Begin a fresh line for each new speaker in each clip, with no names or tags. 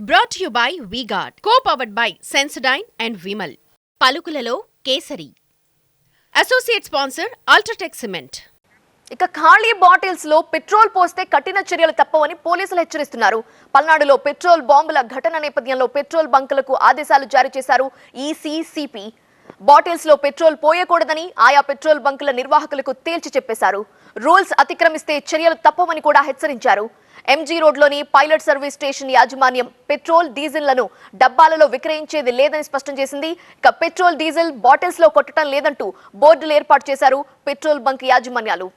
Brought to you by V-Guard, co-powered by Sensodyne and Vimal. పలుకులలో Kesari. Associate sponsor UltraTech cement.
ఇక ఖాళీ bottles లో petrol పోస్తే కఠిన చర్యలు తప్పవని పోలీసులు హెచ్చరిస్తున్నారు. పల్నాడులో పెట్రోల్ బాంబుల ఘటన నేపథ్యంలో పెట్రోల్ బంకులకు ఆదేశాలు జారీ చేశారు ఈసీసీపీ. బాటిల్స్ లో పెట్రోల్ పోయకూడదని ఆయా పెట్రోల్ బంకుల నిర్వాహకులకు తేల్చి చెప్పేశారు. రూల్స్ అతిక్రమిస్తే చర్యలు తప్పవని కూడా హెచ్చరించారు. ఎంజీ రోడ్లోని పైలట్ సర్వీస్ స్టేషన్ యాజమాన్యం పెట్రోల్ డీజిల్లను డబ్బాలలో విక్రయించేది లేదని స్పష్టం చేసింది. ఇక పెట్రోల్ డీజిల్ బాటిల్స్ లో కొట్టడం లేదంటూ బోర్డులు ఏర్పాటు చేశారు పెట్రోల్ బంక్ యాజమాన్యాలు.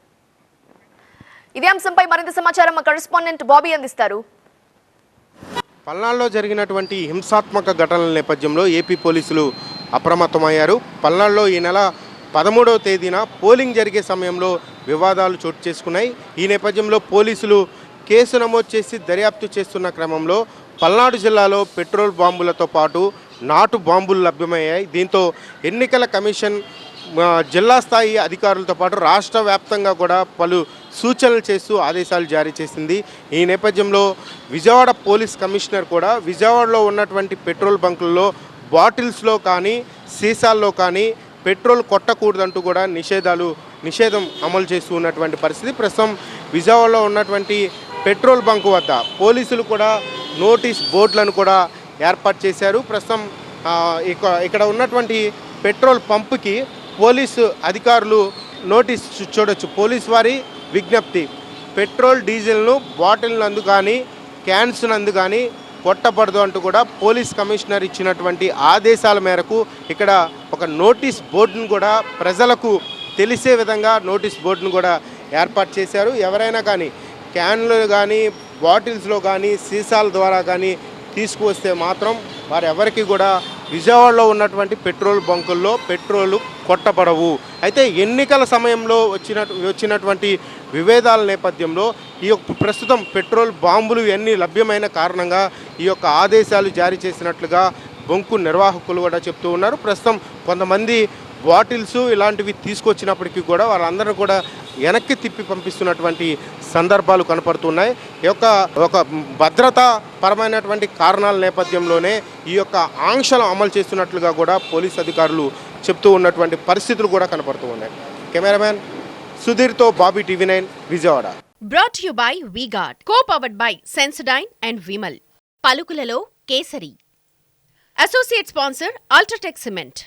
ఇదే అంశంపై మరింత సమాచారం మా కరెస్పాండెంట్ బాబీ అందిస్తారు.
పల్నాడులో జరిగినటువంటి హింసాత్మక ఘటనల నేపథ్యంలో ఏపీ పోలీసులు అప్రమత్తమయ్యారు. పల్నాడులో ఈ నెల 13వ తేదీన పోలింగ్ జరిగే సమయంలో వివాదాలు చోటు చేసుకున్నాయి. ఈ నేపథ్యంలో పోలీసులు కేసు నమోదు చేసి దర్యాప్తు చేస్తున్న క్రమంలో పల్నాడు జిల్లాలో పెట్రోల్ బాంబులతో పాటు నాటు బాంబులు లభ్యమయ్యాయి. దీంతో ఎన్నికల కమిషన్ జిల్లా స్థాయి అధికారులతో పాటు రాష్ట్ర వ్యాప్తంగా కూడా పలు సూచనలు చేస్తూ ఆదేశాలు జారీ చేసింది. ఈ నేపథ్యంలో విజయవాడ పోలీస్ కమిషనర్ కూడా విజయవాడలో ఉన్నటువంటి పెట్రోల్ బంకుల్లో బాటిల్స్లో కానీ సీసాల్లో కానీ పెట్రోల్ కొట్టకూడదంటూ కూడా నిషేధం అమలు చేస్తూ ఉన్నటువంటి పరిస్థితి. ప్రస్తుతం విజయవాడలో ఉన్నటువంటి పెట్రోల్ బంకు వద్ద పోలీసులు కూడా నోటీస్ బోర్డులను కూడా ఏర్పాటు చేశారు. ప్రస్తుతం ఇక్కడ ఉన్నటువంటి పెట్రోల్ పంపుకి పోలీసు అధికారులు నోటీస్ చూడొచ్చు. పోలీసు వారి విజ్ఞప్తి, పెట్రోల్ డీజిల్ను బాటిల్ నందు కానీ క్యాన్స్ నందు కానీ కొట్టబడదు అంటూ కూడా పోలీస్ కమిషనర్ ఇచ్చినటువంటి ఆదేశాల మేరకు ఇక్కడ ఒక నోటీస్ బోర్డును కూడా ప్రజలకు తెలిసే విధంగా నోటీస్ బోర్డును కూడా ఏర్పాటు చేశారు. ఎవరైనా కానీ క్యాన్లు కానీ బాటిల్స్లో కానీ సీసాల ద్వారా కానీ తీసుకువస్తే మాత్రం వారెవరికి కూడా విజయవాడలో ఉన్నటువంటి పెట్రోల్ బంకుల్లో పెట్రోలు కొట్టబడవు. అయితే ఎన్నికల సమయంలో వచ్చినటువంటి విభేదాల నేపథ్యంలో ఈ యొక్క ప్రస్తుతం పెట్రోల్ బాంబులు ఇవన్నీ లభ్యమైన కారణంగా ఈ యొక్క ఆదేశాలు జారీ చేసినట్లుగా బంకు నిర్వాహకులు కూడా చెప్తూ ఉన్నారు. ప్రస్తుతం కొంతమంది బాటిల్స్ ఇలాంటివి తీసుకొచ్చినప్పటికీ కూడా వాళ్ళందరూ కూడా వెనక్కి తిప్పి పంపిస్తున్నటువంటి సందర్భాలు కనపడుతున్నాయి. ఈ యొక్క ఒక భద్రతా పరమైనటువంటి కారణాల నేపథ్యంలోనే ఈ యొక్క ఆంక్షలు అమలు చేస్తున్నట్లుగా కూడా పోలీస్ అధికారులు చెప్తూ ఉన్నటువంటి పరిస్థితులు కూడా కనపడుతూ ఉన్నాయి. కెమెరామ్యాన్ సుధీర్తో Bobby TV nine Vijayawada.
Brought to you by V-Guard, co-powered by Sensodyne and Vimal. పలుకులలో Kesari. Associate sponsor UltraTech cement.